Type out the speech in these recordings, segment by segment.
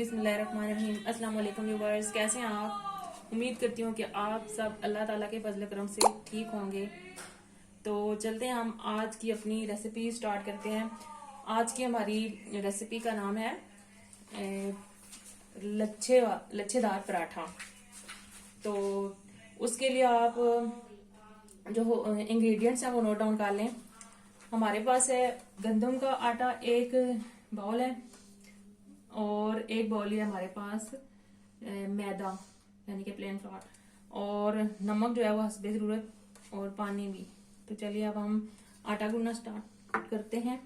बिस्मिल्लाहिर्रहमानिर्रहीम। अस्सलाम वालेकुम व्यूअर्स, कैसे हैं आप? उम्मीद करती हूँ कि आप सब अल्लाह ताला के फजल करम से ठीक होंगे। तो चलते हैं, हम आज की अपनी रेसिपी स्टार्ट करते हैं। आज की हमारी रेसिपी का नाम है लच्छेदार पराठा। तो उसके लिए आप जो इंग्रेडिएंट्स हैं वो नोट डाउन कर लें। हमारे पास है गंदम का आटा, एक बाउल है, और एक बाउल है हमारे पास मैदा यानी कि प्लेन फ्लावर, और नमक जो है वो हस्बे ज़रूरत, और पानी भी। तो चलिए अब हम आटा गूंदना स्टार्ट करते हैं।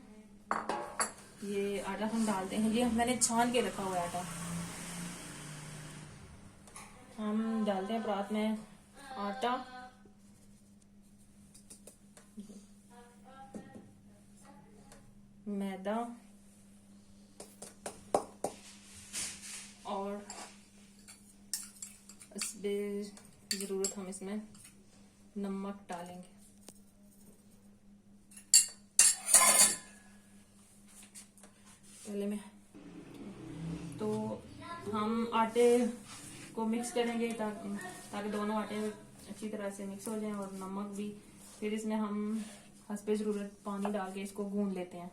ये आटा हम डालते हैं, ये मैंने छान के रखा हुआ है आटा। हम डालते हैं परात में आटा, मैदा और ज़रूरत हम इसमें नमक डालेंगे। पहले में तो हम आटे को मिक्स करेंगे ताकि दोनों आटे अच्छी तरह से मिक्स हो जाएं, और नमक भी। फिर इसमें हम हस्बे ज़रूरत पानी डाल के इसको गूंद लेते हैं।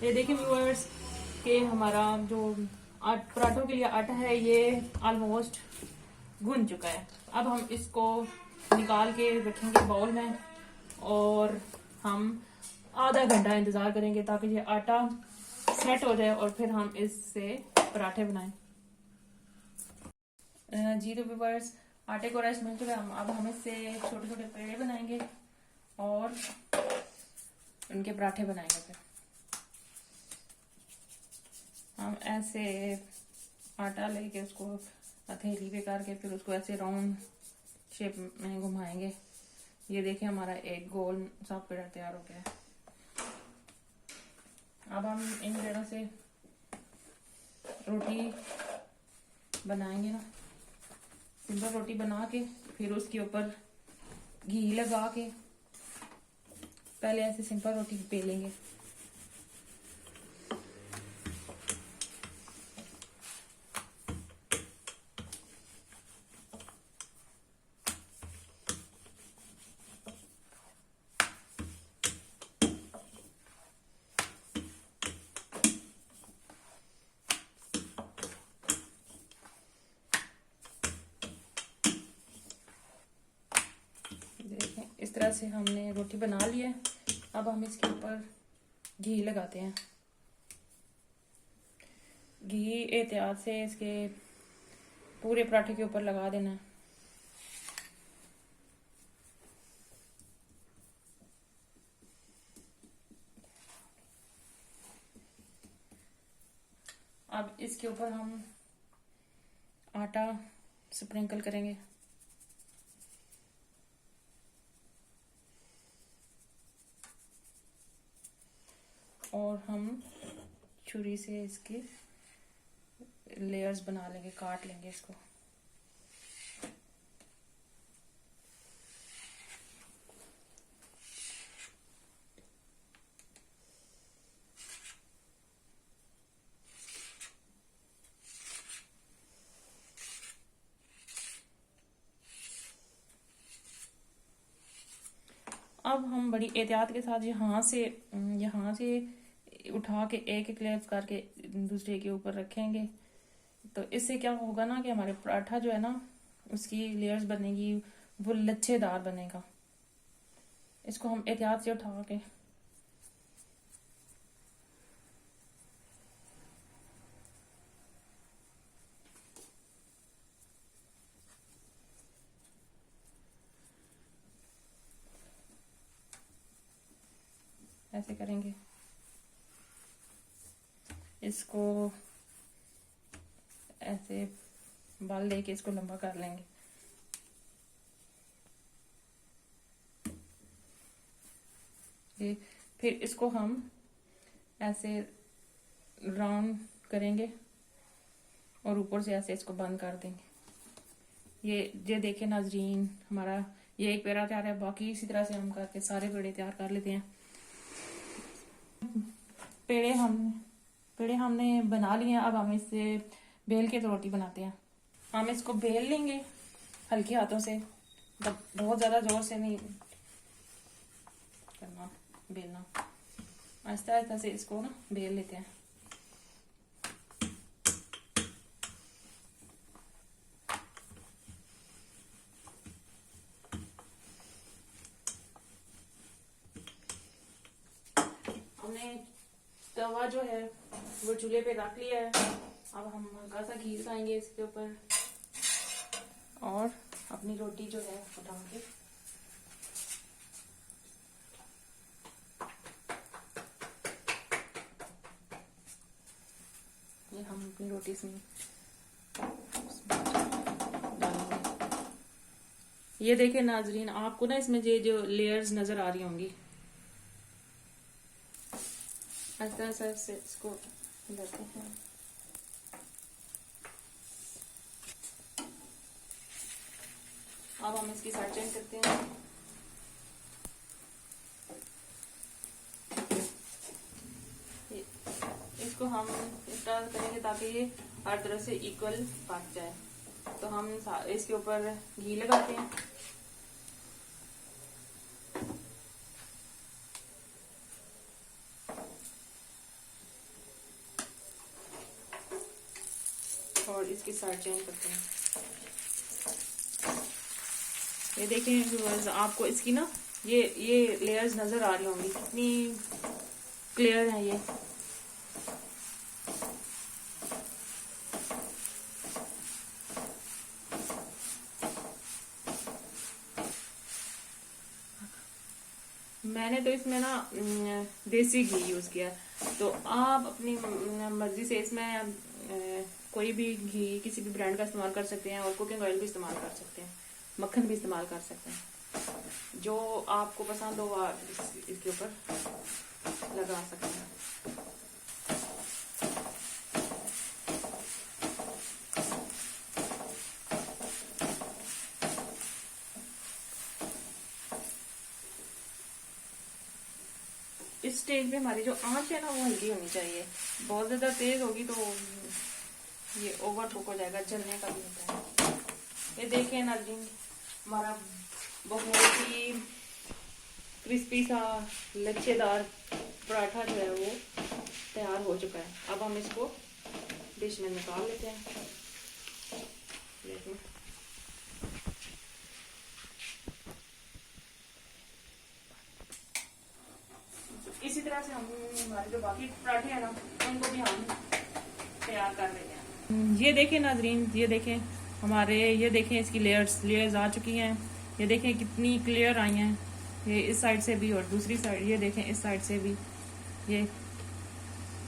ये देखिए व्यूअर्स कि हमारा जो पराठों के लिए आटा है ये ऑलमोस्ट गूंद चुका है। अब हम इसको निकाल के रखेंगे बाउल में, और हम आधा घंटा इंतजार करेंगे ताकि ये आटा सेट हो जाए, और फिर हम इससे पराठे बनाएं। जी तो व्यूअर्स, आटे को रेस्ट मिल चुका है। अब हम इससे छोटे छोटे पेड़े बनाएंगे और उनके पराठे बनाएंगे। फिर हम ऐसे आटा लेके उसको हथेली पे करके फिर उसको ऐसे राउंड शेप में घुमाएंगे। ये देखिए हमारा एक गोल सा पेड़ा तैयार हो गया है। अब हम इन पेड़ों से रोटी बनाएंगे ना, सिंपल रोटी बना के फिर उसके ऊपर घी लगा के पहले ऐसे सिंपल रोटी बेलेंगे। इस तरह से हमने रोटी बना ली है। अब हम इसके ऊपर घी लगाते हैं। घी एहतियात से इसके पूरे पराठे के ऊपर लगा देना है। अब इसके ऊपर हम आटा स्प्रिंकल करेंगे। और हम छुरी से इसके लेयर्स बना लेंगे, काट लेंगे इसको। अब हम बड़ी एहतियात के साथ यहाँ से उठा के एक एक लेयर करके दूसरे के ऊपर रखेंगे। तो इससे क्या होगा ना कि हमारे पराठा जो है ना उसकी लेयर्स बनेगी, वो लच्छेदार बनेगा। इसको हम एहतियात से उठा के ऐसे करेंगे। इसको ऐसे बाल लेके इसको लंबा कर लेंगे। ये फिर इसको हम ऐसे राउंड करेंगे और ऊपर से ऐसे इसको बंद कर देंगे। ये देखिए नाजरीन, हमारा ये एक पेड़ा तैयार है। बाकी इसी तरह से हम करके सारे पेड़े तैयार कर लेते हैं। पेड़े हमने बना लिए हैं। अब हम इससे बेल के तो रोटी बनाते हैं। हम इसको बेल लेंगे हल्के हाथों से, मतलब बहुत ज्यादा जोर से नहीं करना, बेलना, आहिस्ता आहिस्ता से इसको ना बेल लेते हैं। हमने तवा जो है वो चूल्हे पे रख लिया है। अब हम हल्का सा घी लगाएंगे इसके ऊपर और अपनी रोटी जो है उठा के ये हम अपनी रोटी इसमें डालेंगे। ये देखें नाजरीन, आपको ना इसमें ये जो लेयर्स नजर आ रही होंगी, ऐसा से इसको हिलाते हैं। अब हम इसकी साइड चेंज करते हैं। इसको हम इस तरह करेंगे ताकि ये हर तरफ से इक्वल पक जाए। तो हम इसके ऊपर घी लगाते हैं। और इसकी साइड चेंज करते हैं। ये देखें आपको इसकी ना ये लेयर्स नजर आ रही होंगी, कितनी क्लियर है ये। मैंने तो इसमें ना देसी घी यूज किया, तो आप अपनी मर्जी से इसमें कोई भी घी किसी भी ब्रांड का इस्तेमाल कर सकते हैं और कुकिंग ऑयल भी इस्तेमाल कर सकते हैं, मक्खन भी इस्तेमाल कर सकते हैं। जो आपको पसंद हो आप इसके ऊपर लगा सकते हैं। इस स्टेज पे हमारी जो आंच है ना वो हल्की होनी चाहिए। बहुत ज्यादा तेज होगी तो ये ओवर कुक हो जाएगा, जलने का भी होता है। ये देखिए नाज़रीन, हमारा बहुत ही क्रिस्पी सा लच्छेदार पराठा जो है वो तैयार हो चुका है। अब हम इसको डिश में निकाल लेते हैं। इसी तरह से हम हमारे जो बाकी पराठे हैं ना उनको भी हम तैयार कर लेते हैं। ये देखें नाजरीन, ये देखें हमारे, ये देखें इसकी लेयर्स आ चुकी हैं। ये देखें कितनी क्लियर आई हैं, ये इस साइड से भी और दूसरी साइड, ये देखें इस साइड से भी। ये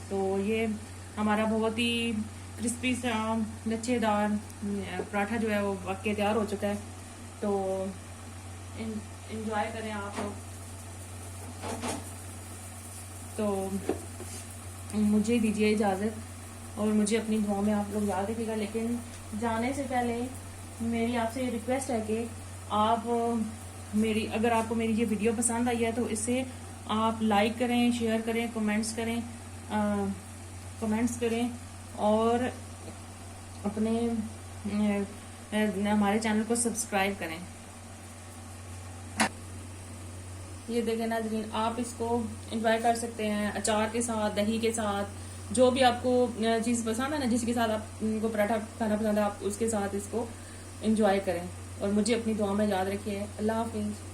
तो ये हमारा बहुत ही क्रिस्पी सा लच्छेदार पराठा जो है वो पक के तैयार हो चुका है। तो इंजॉय करें आप लोग। तो मुझे दीजिए इजाज़त और मुझे अपनी दुआ में आप लोग याद रखिएगा। लेकिन जाने से पहले मेरी आपसे रिक्वेस्ट है कि आप अगर आपको मेरी ये वीडियो पसंद आई है तो इसे आप लाइक करें, शेयर करें, कमेंट्स करें और अपने हमारे चैनल को सब्सक्राइब करें। ये देखें नाज़रीन, आप इसको एंजॉय कर सकते हैं अचार के साथ, दही के साथ, जो भी आपको चीज़ पसंद है ना, जिसके साथ आपको पराठा खाना पसंद है, आप उसके साथ इसको एंजॉय करें। और मुझे अपनी दुआ में याद रखिए। अल्लाह हाफिज़।